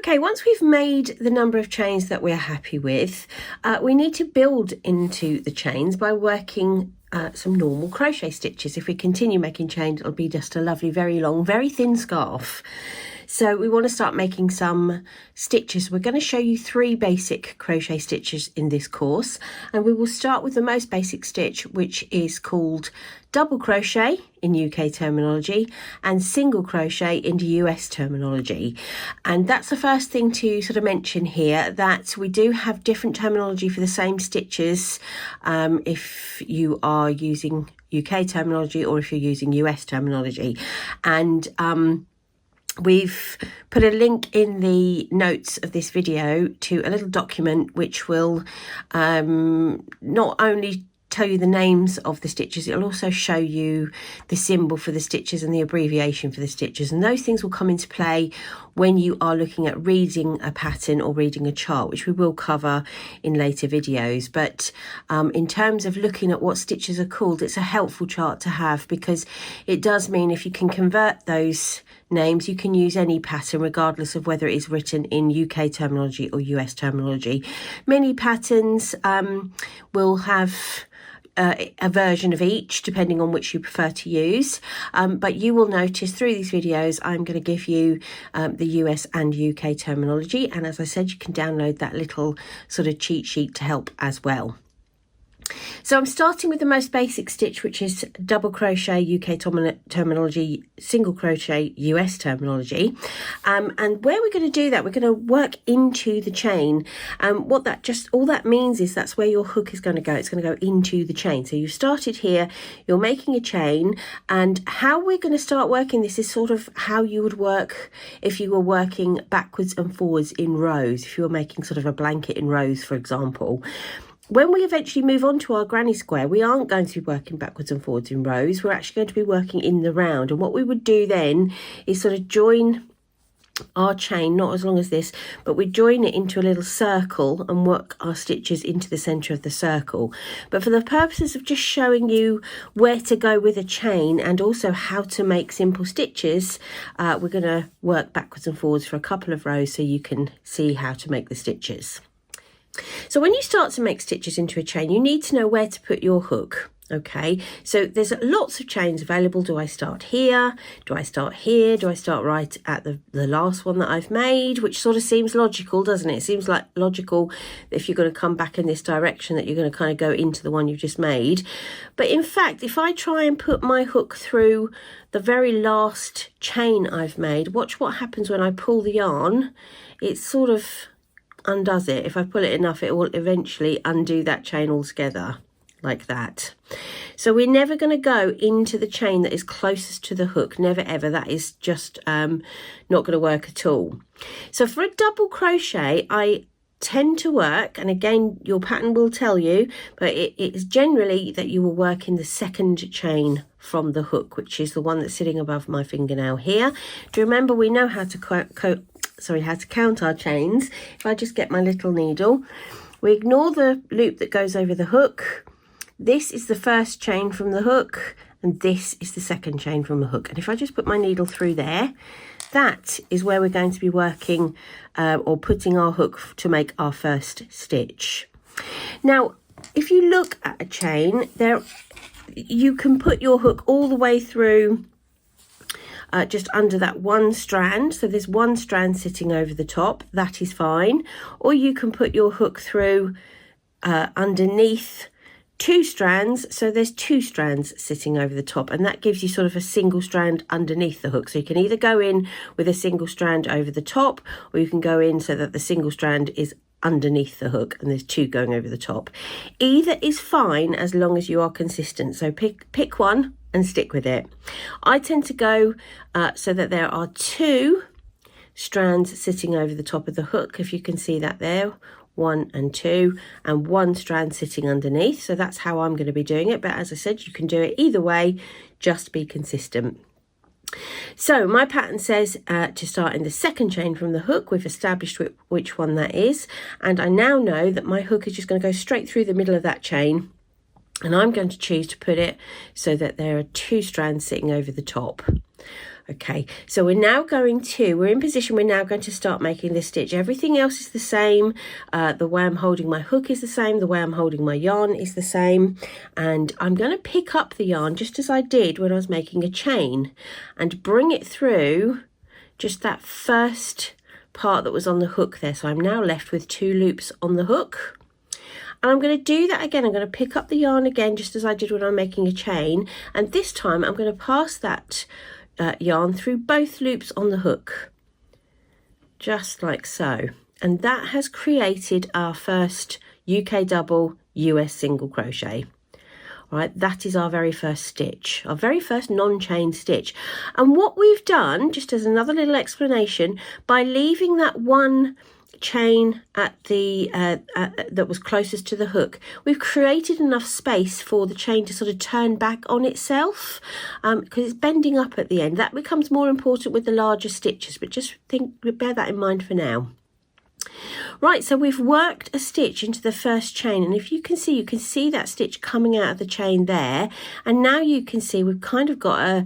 Okay, once we've made the number of chains that we're happy with, we need to build into the chains by working some normal crochet stitches. If we continue making chains, it'll be just a lovely, very long, very thin scarf. So we want to start making some stitches. We're going to show you 3 basic crochet stitches in this course, and we will start with the most basic stitch, which is called double crochet in UK terminology and single crochet in the US terminology. And that's the first thing to sort of mention here, that we do have different terminology for the same stitches if you are using UK terminology or if you're using US terminology. And we've put a link in the notes of this video to a little document which will not only tell you the names of the stitches, it'll also show you the symbol for the stitches and the abbreviation for the stitches, and those things will come into play when you are looking at reading a pattern or reading a chart, which we will cover in later videos. But in terms of looking at what stitches are called, it's a helpful chart to have, because it does mean if you can convert those names, you can use any pattern regardless of whether it is written in UK terminology or US terminology. Many patterns will have a version of each depending on which you prefer to use, but you will notice through these videos I'm going to give you the US and UK terminology, and as I said, you can download that little sort of cheat sheet to help as well. So I'm starting with the most basic stitch, which is double crochet UK terminology, single crochet US terminology. And where we're going to do that, we're going to work into the chain. All that means is that's where your hook is going to go. It's going to go into the chain. So you've started here, you're making a chain, and how we're going to start working this is sort of how you would work if you were working backwards and forwards in rows, if you were making sort of a blanket in rows, for example. When we eventually move on to our granny square, we aren't going to be working backwards and forwards in rows. We're actually going to be working in the round. And what we would do then is sort of join our chain, not as long as this, but we join it into a little circle and work our stitches into the center of the circle. But for the purposes of just showing you where to go with a chain and also how to make simple stitches, we're going to work backwards and forwards for a couple of rows so you can see how to make the stitches. So when you start to make stitches into a chain, you need to know where to put your hook. Okay, so there's lots of chains available. Do I start here? Do I start here? Do I start right at the last one that I've made? Which sort of seems logical, doesn't it? It seems like logical if you're going to come back in this direction that you're going to kind of go into the one you've just made. But in fact, if I try and put my hook through the very last chain I've made, watch what happens when I pull the yarn. It sort of undoes it. If I pull it enough, it will eventually undo that chain altogether, like that. So we're never going to go into the chain that is closest to the hook, never ever. That is just not going to work at all. So for a double crochet, I tend to work, and again your pattern will tell you, but it is generally that you will work in the second chain from the hook, which is the one that's sitting above my fingernail here. Do you remember we know how to how to count our chains? If I just get my little needle, we ignore the loop that goes over the hook. This is the first chain from the hook, and this is the second chain from the hook. And if I just put my needle through there, that is where we're going to be working or putting our hook to make our first stitch. Now, if you look at a chain, you can put your hook all the way through just under that one strand. So there's one strand sitting over the top, that is fine. Or you can put your hook through underneath 2 strands, so there's 2 strands sitting over the top, and that gives you sort of a single strand underneath the hook. So you can either go in with a single strand over the top, or you can go in so that the single strand is underneath the hook and there's 2 going over the top. Either is fine as long as you are consistent. So pick one and stick with it. I tend to go so that there are 2 strands sitting over the top of the hook, if you can see that there, 1 and 2, and 1 strand sitting underneath. So that's how I'm going to be doing it, but as I said, you can do it either way, just be consistent. So my pattern says to start in the second chain from the hook. We've established which one that is, and I now know that my hook is just going to go straight through the middle of that chain, and I'm going to choose to put it so that there are 2 strands sitting over the top. Okay, so we're in position, we're now going to start making this stitch. Everything else is the same. The way I'm holding my hook is the same. The way I'm holding my yarn is the same. And I'm going to pick up the yarn just as I did when I was making a chain and bring it through just that first part that was on the hook there. So I'm now left with 2 loops on the hook. And I'm going to do that again. I'm going to pick up the yarn again just as I did when I'm making a chain. And this time I'm going to pass that yarn through both loops on the hook, just like so. And that has created our first UK double, US single crochet. All right, that is our very first stitch, our very first non-chain stitch. And what we've done, just as another little explanation, by leaving that one chain at the that was closest to the hook, we've created enough space for the chain to sort of turn back on itself, because it's bending up at the end. That becomes more important with the larger stitches, but just bear that in mind for now. Right, so we've worked a stitch into the first chain, and if you can see that stitch coming out of the chain there, and now you can see we've kind of got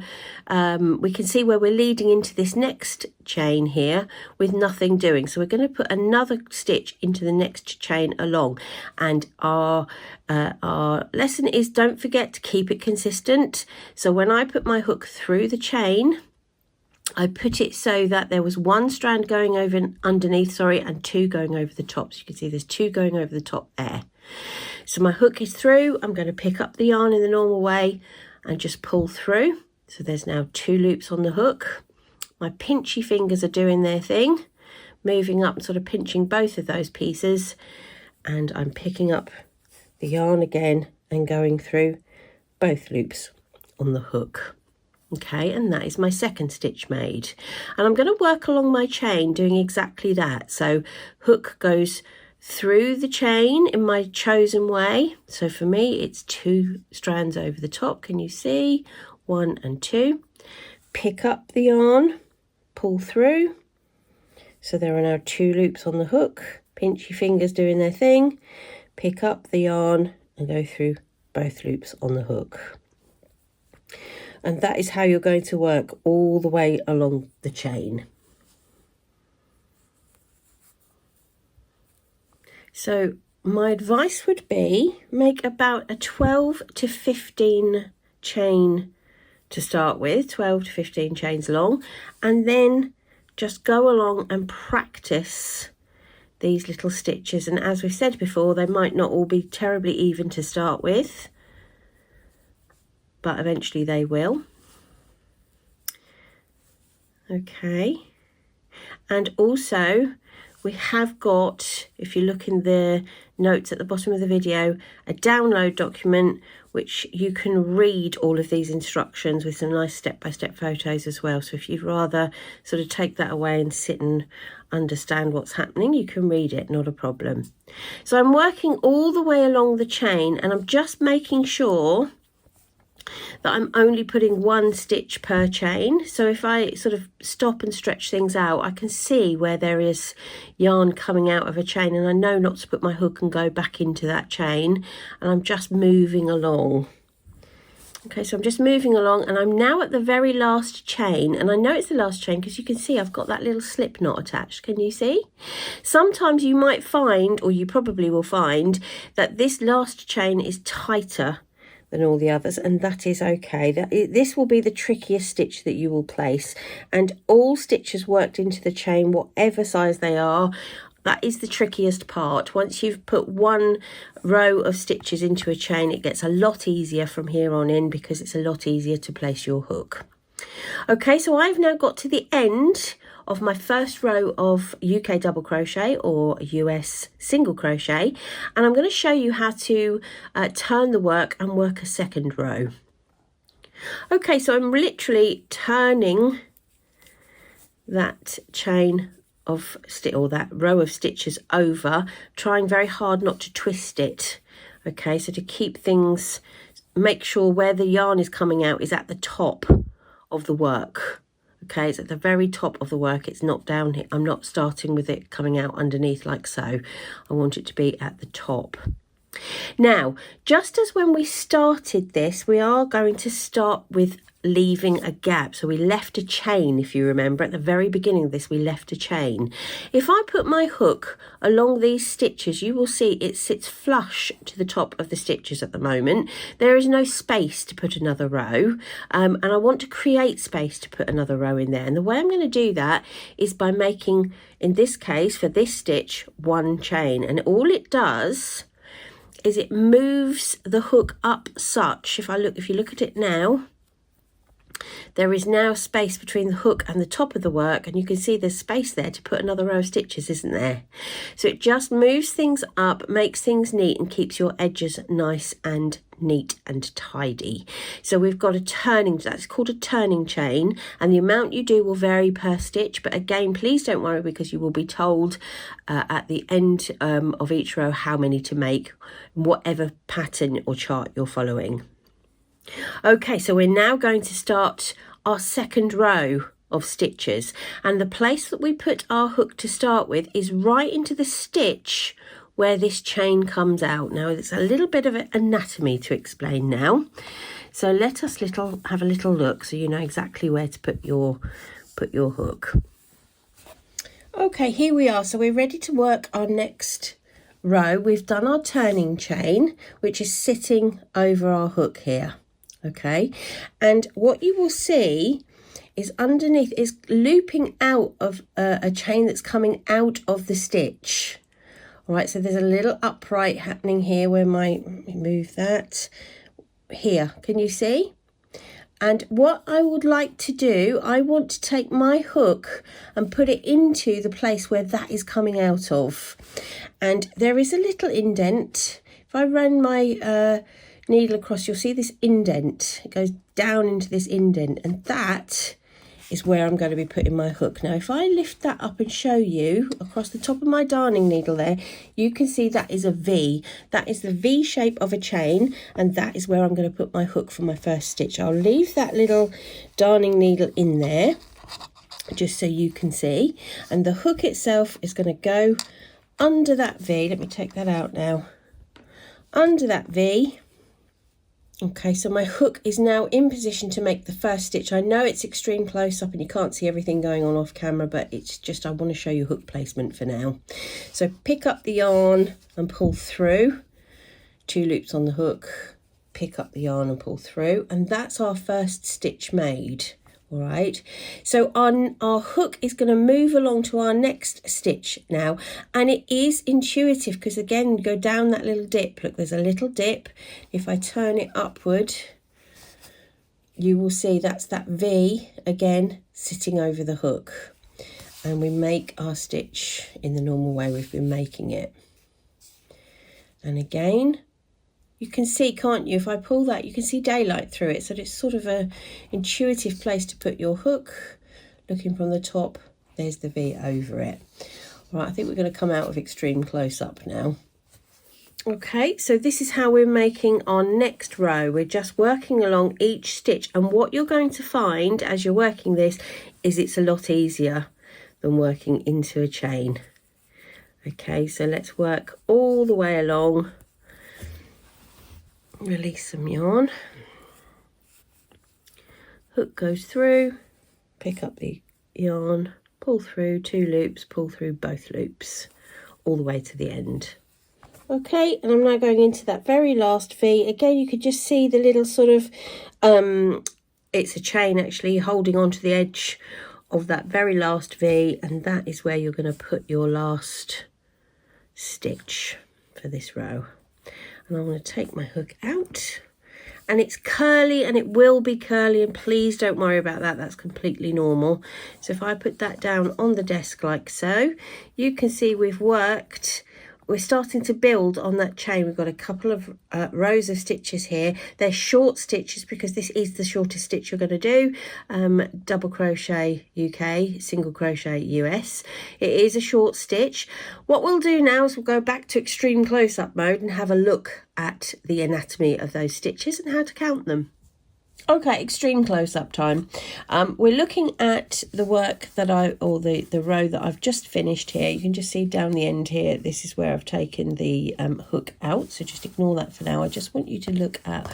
we can see where we're leading into this next chain here with nothing doing. So we're going to put another stitch into the next chain along, and our lesson is don't forget to keep it consistent. So when I put my hook through the chain, I put it so that there was 1 strand going over underneath, and 2 going over the top. So you can see there's 2 going over the top there. So my hook is through. I'm going to pick up the yarn in the normal way and just pull through. So there's now 2 loops on the hook. My pinchy fingers are doing their thing, moving up and sort of pinching both of those pieces. And I'm picking up the yarn again and going through both loops on the hook. Okay, and that is my second stitch made. And I'm going to work along my chain doing exactly that. So hook goes through the chain in my chosen way. So for me, it's 2 strands over the top. Can you see? 1 and 2. Pick up the yarn, pull through. So there are now 2 loops on the hook. Pinch your fingers doing their thing. Pick up the yarn and go through both loops on the hook. And that is how you're going to work all the way along the chain. So my advice would be make about a 12 to 15 chain to start with, 12 to 15 chains long, and then just go along and practice these little stitches. And as we've said before, they might not all be terribly even to start with, but eventually they will. Okay, and also we have got, if you look in the notes at the bottom of the video, a download document which you can read all of these instructions with some nice step-by-step photos as well. So if you'd rather sort of take that away and sit and understand what's happening, you can read it, not a problem. So I'm working all the way along the chain, and I'm just making sure that I'm only putting 1 stitch per chain. So if I sort of stop and stretch things out, I can see where there is yarn coming out of a chain, and I know not to put my hook and go back into that chain, and I'm just moving along. Okay, so I'm just moving along, and I'm now at the very last chain, and I know it's the last chain because you can see I've got that little slip knot attached. Can you see? Sometimes you might find, or you probably will find, that this last chain is tighter than all the others, and that is okay. This will be the trickiest stitch that you will place, and all stitches worked into the chain, whatever size they are, that is the trickiest part. Once you've put 1 row of stitches into a chain, it gets a lot easier from here on in because it's a lot easier to place your hook. Okay, so I've now got to the end of my first row of UK double crochet or US single crochet, and I'm going to show you how to turn the work and work a second row. Okay, so I'm literally turning that chain of or that row of stitches over, trying very hard not to twist it. Okay, so to keep things, make sure where the yarn is coming out is at the top of the work. Okay, it's at the very top of the work. It's not down here. I'm not starting with it coming out underneath like so. I want it to be at the top. Now, just as when we started this, we are going to start with leaving a gap. So we left a chain, if you remember, at the very beginning of this, we left a chain. If I put my hook along these stitches, you will see it sits flush to the top of the stitches at the moment. There is no space to put another row, and I want to create space to put another row in there. And the way I'm going to do that is by making, in this case, for this stitch, one chain. And all it does is it moves the hook up such, if you look at it now, there is now space between the hook and the top of the work, and you can see there's space there to put another row of stitches, isn't there? So it just moves things up, makes things neat, and keeps your edges nice and neat and tidy. So we've got a turning, that's called a turning chain, and the amount you do will vary per stitch, but again, please don't worry, because you will be told at the end of each row how many to make, whatever pattern or chart you're following. Okay, so we're now going to start our second row of stitches, and the place that we put our hook to start with is right into the stitch where this chain comes out. Now there's a little bit of anatomy to explain now, so let us have a little look so you know exactly where to put your hook. Okay, here we are. So we're ready to work our next row. We've done our turning chain, which is sitting over our hook here. Okay, and what you will see is underneath is looping out of a chain that's coming out of the stitch. All right, so there's a little upright happening here where let me move that here, can you see? And what I would like to do, I want to take my hook and put it into the place where that is coming out of, and there is a little indent. If I run my needle across, you'll see this indent. It goes down into this indent, and that is where I'm going to be putting my hook. Now if I lift that up and show you across the top of my darning needle there, you can see that is a V. That is the V shape of a chain, and that is where I'm going to put my hook for my first stitch. I'll leave that little darning needle in there just so you can see, and the hook itself is going to go under that V. Let me take that out now. Under that V. Okay, so my hook is now in position to make the first stitch. I know it's extreme close up and you can't see everything going on off camera, but it's just, I want to show you hook placement for now. So pick up the yarn and pull through, 2 loops on the hook, pick up the yarn and pull through, and that's our first stitch made. All right, so our hook is going to move along to our next stitch now, and it is intuitive because again, go down that little dip. Look, there's a little dip. If I turn it upward, you will see that's that V again sitting over the hook, and we make our stitch in the normal way we've been making it. And again, you can see, can't you, if I pull that, you can see daylight through it. So it's sort of a intuitive place to put your hook. Looking from the top, there's the V over it. All right, I think we're going to come out of extreme close up now. Okay, so this is how we're making our next row. We're just working along each stitch, and what you're going to find as you're working this is it's a lot easier than working into a chain. Okay, so let's work all the way along. Release some yarn, hook goes through, pick up the yarn, pull through 2 loops, pull through both loops all the way to the end. Okay, and I'm now going into that very last V. Again, you could just see the little sort of it's a chain actually holding onto the edge of that very last V, and that is where you're going to put your last stitch for this row. And I'm going to take my hook out, and it's curly, and it will be curly, and please don't worry about that, that's completely normal. So if I put that down on the desk like so, you can see we've worked, we're starting to build on that chain. We've got a couple of rows of stitches here. They're short stitches because this is the shortest stitch you're going to do. Double crochet UK, single crochet US. It is a short stitch. What we'll do now is we'll go back to extreme close-up mode and have a look at the anatomy of those stitches and how to count them. Okay, extreme close-up time. We're looking at the work that the row that I've just finished here. You can just see down the end here, this is where I've taken the hook out. So just ignore that for now. I just want you to look at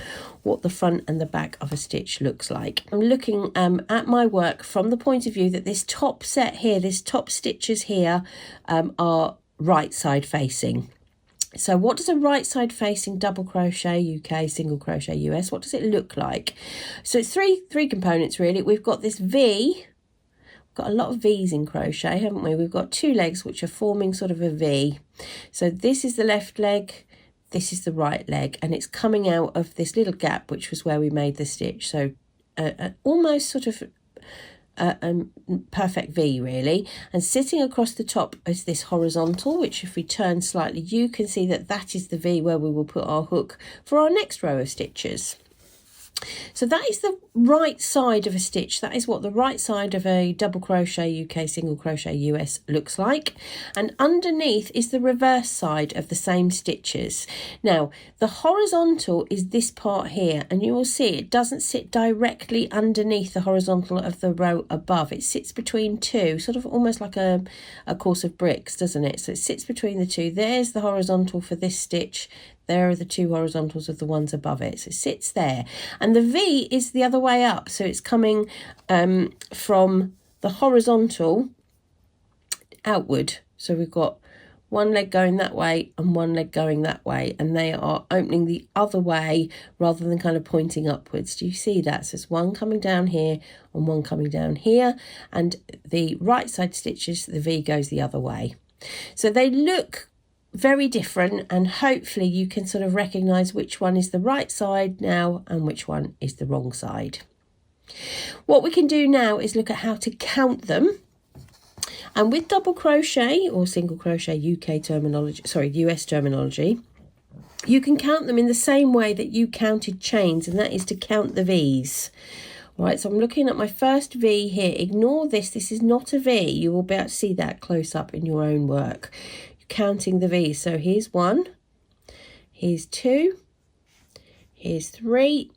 what the front and the back of a stitch looks like. I'm looking at my work from the point of view that this top set here, this top stitches here are right side facing. So what does a right side facing double crochet UK, single crochet US, what does it look like? So it's three components really. We've got this V, we've got a lot of V's in crochet, haven't we? We've got two legs which are forming sort of a V. So this is the left leg, this is the right leg, and it's coming out of this little gap which was where we made the stitch. So almost sort of perfect V really, and sitting across the top is this horizontal, which if we turn slightly you can see that that is the V where we will put our hook for our next row of stitches. So that is the right side of a stitch. That is what the right side of a double crochet UK, single crochet US looks like. And underneath is the reverse side of the same stitches. Now, the horizontal is this part here, and you will see it doesn't sit directly underneath the horizontal of the row above. It sits between two, sort of almost like a course of bricks, doesn't it? So it sits between the two. There's the horizontal for this stitch. There are the two horizontals of the ones above it. So it sits there. And the V is the other way up. So it's coming from the horizontal outward. So we've got one leg going that way and one leg going that way. And they are opening the other way rather than kind of pointing upwards. Do you see that? So it's one coming down here and one coming down here. And the right side stitches, the V goes the other way. So they look very different, and hopefully you can sort of recognize which one is the right side now and which one is the wrong side. What we can do now is look at how to count them. And with double crochet or single crochet UK terminology, US terminology, you can count them in the same way that you counted chains, and that is to count the V's. All right, so I'm looking at my first V here. Ignore this. This is not a V. You will be able to see that close up in your own work. Counting the V's. So here's one, here's two, here's three,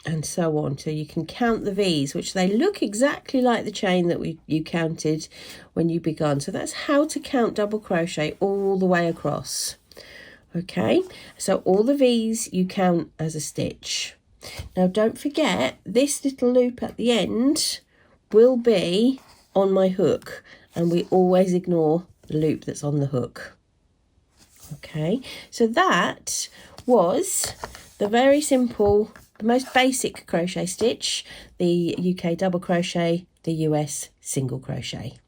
and so on. So you can count the V's, which they look exactly like the chain that you counted when you began. So that's how to count double crochet all the way across. Okay, so all the V's you count as a stitch. Now don't forget, this little loop at the end will be on my hook, and we always ignore the loop that's on the hook. Okay, so that was the very simple, the most basic crochet stitch, the UK double crochet, the US single crochet.